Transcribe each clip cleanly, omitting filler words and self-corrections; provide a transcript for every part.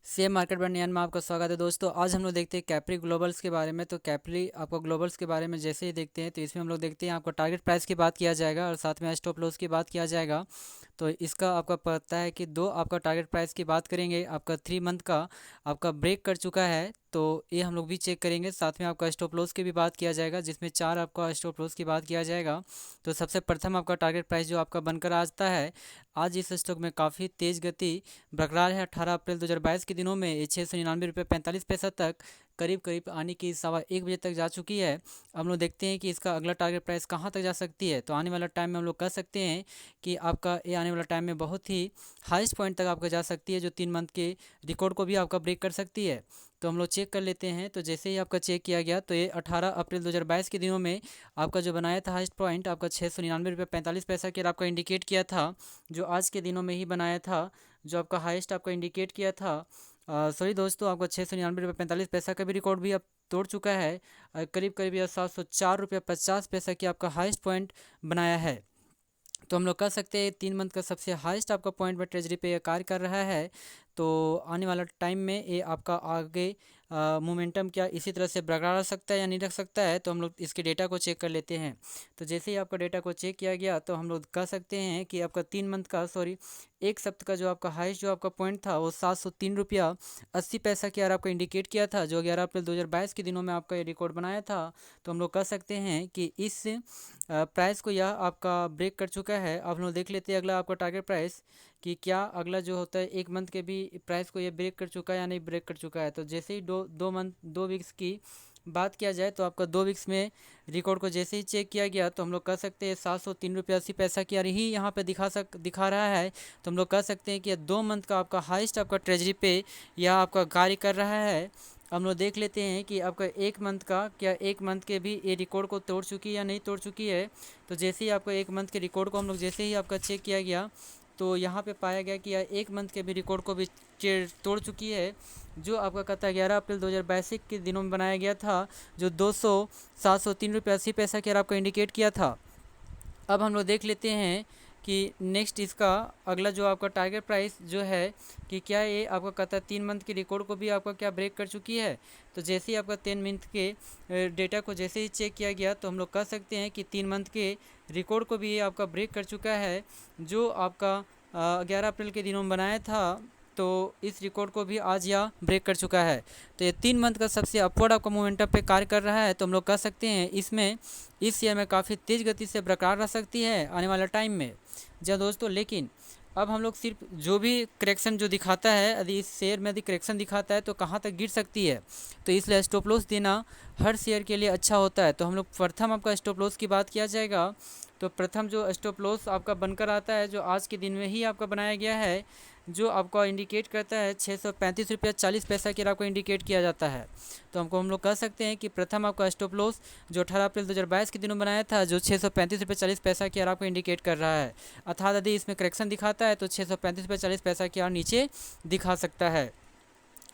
Share market बयान में आपका स्वागत है दोस्तों। आज हम लोग देखते हैं कैप्री ग्लोबल्स के बारे में। तो कैप्री आपको ग्लोबल्स के बारे में जैसे ही देखते हैं तो इसमें हम लोग देखते हैं आपको टारगेट प्राइस की बात किया जाएगा और साथ में स्टॉप लॉस की बात किया जाएगा। तो इसका आपका पता है कि दो आपका टारगेट प्राइस की बात करेंगे। आपका 3 मंथ का आपका ब्रेक कर चुका है तो ये हम लोग भी चेक करेंगे। साथ में आपका स्टॉप लॉस की भी बात किया जाएगा जिसमें 4 आपका स्टॉप लॉस की बात किया जाएगा। तो सबसे प्रथम आपका टारगेट प्राइस जो आपका बनकर आता है, आज इस स्टॉक में काफ़ी तेज़ गति बरकरार है। 18 अप्रैल 2022 के दिनों में ये 699 रुपये 45 पैसा तक करीब करीब आने की 1:15 बजे तक जा चुकी है। अब हम लोग देखते हैं कि इसका अगला टारगेट प्राइस कहाँ तक जा सकती है। तो आने वाला टाइम में हम लोग कह सकते हैं कि आपका ये आने वाला टाइम में बहुत ही हाईएस्ट पॉइंट तक आपका जा सकती है, जो 3 मंथ के रिकॉर्ड को भी आपका ब्रेक कर सकती है। तो हम लोग चेक कर लेते हैं। तो जैसे ही आपका चेक किया गया तो ये 18 अप्रैल 2022 के दिनों में आपका जो बनाया था हाईएस्ट पॉइंट आपका 699 रुपये 45 पैसा के आपका इंडिकेट किया था, जो आज के दिनों में ही बनाया था, जो आपका हाईएस्ट आपका इंडिकेट किया था। सॉरी दोस्तों, आपका 699 रुपये 45 पैसा का भी रिकॉर्ड भी अब तोड़ चुका है। करीब करीब यह 704 रुपये 50 पैसा की आपका हाईएस्ट पॉइंट बनाया है। तो हम लोग कह सकते हैं 3 मंथ का सबसे हाईएस्ट आपका पॉइंट में ट्रेजरी पे ये कार्य कर रहा है। तो आने वाला टाइम में ये आपका आगे मोमेंटम क्या इसी तरह से बरकरार रख सकता है या नहीं रख सकता है। तो हम लोग इसके डेटा को चेक कर लेते हैं। तो जैसे ही आपका डेटा को चेक किया गया तो हम लोग कह सकते हैं कि आपका 3 मंथ का एक सप्ताह का जो आपका हाईएस्ट जो आपका पॉइंट था वो 703 रुपया 80 पैसा की यार आपका इंडिकेट किया था, जो 11 अप्रैल 2022 के दिनों में आपका ये रिकॉर्ड बनाया था। तो हम लोग कह सकते हैं कि इस प्राइस को यह आपका ब्रेक कर चुका है। अब हम लोग देख लेते हैं अगला आपका टारगेट प्राइस कि क्या अगला जो होता है 1 मंथ के भी प्राइस को ये ब्रेक कर चुका है या नहीं ब्रेक कर चुका है। तो जैसे ही दो वीक्स की बात किया जाए तो आपका 2 वीक्स में रिकॉर्ड को जैसे ही चेक किया गया तो हम लोग कह सकते हैं 703 रुपये 80 पैसा की यार ही यहाँ पे दिखा रहा है। तो हम लोग कह सकते हैं कि 2 मंथ का आपका हाईएस्ट आपका ट्रेजरी पे यह आपका कार्य कर रहा है। हम लोग देख लेते हैं कि आपका 1 मंथ का क्या 1 मंथ के भी ये रिकॉर्ड को तोड़ चुकी है या नहीं तोड़ चुकी है। तो जैसे ही आपका 1 मंथ के रिकॉर्ड को हम लोग जैसे ही आपका चेक किया गया तो यहाँ पे पाया गया कि यह 1 मंथ के भी रिकॉर्ड को भी तोड़ चुकी है, जो आपका कहता है 11 अप्रैल 2022 के दिनों में बनाया गया था, जो 703 रुपये 80 पैसा के आपका इंडिकेट किया था। अब हम लोग देख लेते हैं कि नेक्स्ट इसका अगला जो आपका टारगेट प्राइस जो है कि क्या ये आपका कहता है 3 मंथ के रिकॉर्ड को भी आपका क्या ब्रेक कर चुकी है। तो जैसे ही आपका 3 मंथ के डेटा को जैसे ही चेक किया गया तो हम लोग कह सकते हैं कि 3 मंथ के रिकॉर्ड को भी ये आपका ब्रेक कर चुका है, जो आपका 11 अप्रैल के दिनों में बनाया था। तो इस रिकॉर्ड को भी आज यह ब्रेक कर चुका है। तो ये 3 मंथ का सबसे अपवर्ड आपका मोमेंटम पे कार्य कर रहा है। तो हम लोग कह सकते हैं इसमें इस शेयर में काफ़ी तेज़ गति से बरकरार रह सकती है आने वाला टाइम में। जी हाँ दोस्तों, लेकिन अब हम लोग सिर्फ जो भी करेक्शन जो दिखाता है, यदि इस शेयर में यदि करेक्शन दिखाता है तो कहाँ तक गिर सकती है, तो इसलिए स्टॉप लॉस देना हर शेयर के लिए अच्छा होता है। तो हम लोग प्रथम आपका स्टॉप लॉस की बात किया जाएगा। तो प्रथम जो स्टॉप लॉस आपका बनकर आता है, जो आज के दिन में ही आपका बनाया गया है, जो आपका इंडिकेट करता है 635 रुपया 40 पैसा के आपको इंडिकेट किया जाता है। तो हम लोग कह सकते हैं कि प्रथम आपका स्टॉप लॉस जो 18 अप्रैल 2022 के दिनों बनाया था, जो 635 रुपये 40 पैसा की आपको इंडिकेट कर रहा है। अर्थात यदि इसमें करेक्शन दिखाता है तो 635 रुपये 40 पैसा की और नीचे दिखा सकता है।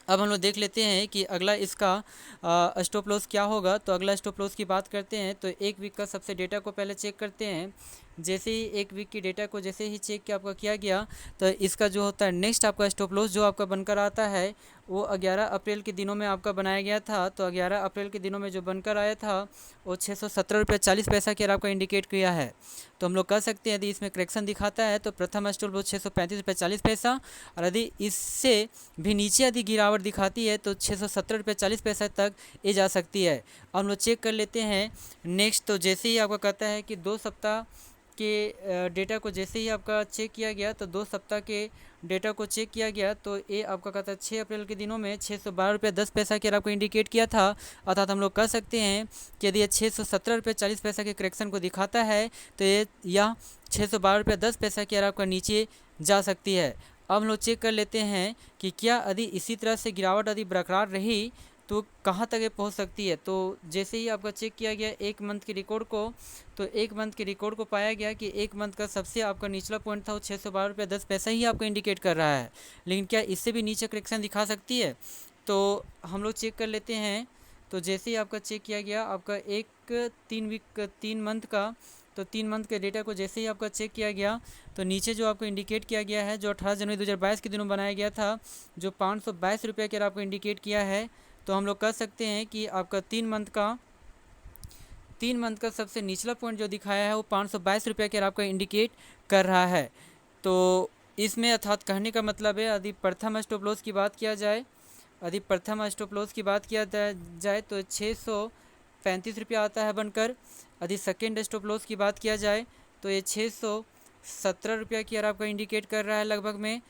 अब हम लोग देख लेते हैं कि अगला इसका स्टॉप लॉस क्या होगा। तो अगला स्टॉप लॉस की बात करते हैं तो 1 वीक का सबसे डेटा को पहले चेक करते हैं। जैसे ही 1 वीक की डेटा को जैसे ही चेक किया आपका किया गया तो इसका जो होता है नेक्स्ट आपका स्टॉप लॉस जो आपका बनकर आता है वो 11 अप्रैल के दिनों में आपका बनाया गया था। तो 11 अप्रैल के दिनों में जो बनकर आया था वो 617 रुपये 40 पैसा की आपका इंडिकेट किया है। तो हम लोग कह सकते हैं यदि इसमें करेक्शन दिखाता है तो प्रथम स्टॉप लॉस 635 रुपये 40 पैसा, और यदि इससे भी नीचे यदि गिरावट दिखाती है तो 617 रुपये 40 पैसा तक ये जा सकती है। अब हम लोग चेक कर लेते हैं नेक्स्ट। तो जैसे ही आपका कहता है कि 2 सप्ताह के डेटा को जैसे ही आपका चेक किया गया तो 2 सप्ताह के डेटा को चेक किया गया तो ये आपका कहता है 6 अप्रैल के दिनों में 612 रुपये 10 पैसा के आपको इंडिकेट किया था। अर्थात हम लोग कह सकते हैं कि यदि ये 617 रुपये 40 पैसा के करेक्शन को दिखाता है तो ये यह 612 रुपये 10 पैसा की आपका नीचे जा सकती है। अब हम लोग चेक कर लेते हैं कि क्या यदि इसी तरह से गिरावट यदि बरकरार रही तो कहाँ तक ये पहुँच सकती है। तो जैसे ही आपका चेक किया गया 1 मंथ के रिकॉर्ड को, तो 1 मंथ के रिकॉर्ड को पाया गया कि 1 मंथ का सबसे आपका निचला पॉइंट था वो 612 रुपये 10 पैसा ही आपको इंडिकेट कर रहा है। लेकिन क्या इससे भी नीचे करेक्शन दिखा सकती है, तो हम लोग चेक कर लेते हैं। तो जैसे ही आपका चेक किया गया आपका 3 मंथ का तो 3 मंथ के डेटा को जैसे ही आपका चेक किया गया तो नीचे जो आपको इंडिकेट किया गया है, जो 18 जनवरी 2022 के दिनों बनाया गया था, जो 522 रुपये के आपको इंडिकेट किया है, तो हम लोग कह सकते हैं कि आपका 3 मंथ का सबसे निचला पॉइंट जो दिखाया है वो 522 रुपये के आपका इंडिकेट कर रहा है। तो इसमें अर्थात कहने का मतलब है, यदि प्रथम स्टॉप लॉस की बात किया जाए, तो 635 रुपया आता है बनकर। यदि सेकेंड स्टॉप लॉस की बात किया जाए तो ये 617 रुपया की आपका इंडिकेट कर रहा है लगभग में।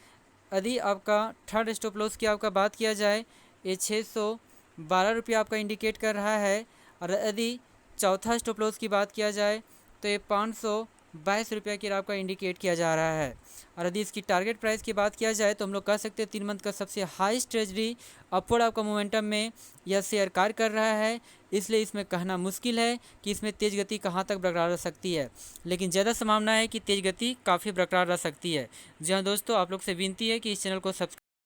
यदि आपका थर्ड स्टॉप लॉस की आपका बात किया जाए, ये 612 रुपया आपका इंडिकेट कर रहा है। और यदि चौथा स्टॉप लॉस की बात किया जाए तो ये 522 रुपया की आपका इंडिकेट किया जा रहा है। और यदि इसकी टारगेट प्राइस की बात किया जाए तो हम लोग कह सकते हैं 3 मंथ का सबसे हाईएस्ट ट्रेजरी अपवर्ड आपका मोमेंटम में यह शेयर कार्य कर रहा है। इसलिए इसमें कहना मुश्किल है कि इसमें तेज़ गति कहाँ तक बरकरार रह सकती है, लेकिन ज़्यादा संभावना है कि तेज़ गति काफ़ी बरकरार रह सकती है। जी हाँ दोस्तों, आप लोग से विनती है कि इस चैनल को सब्सक्राइब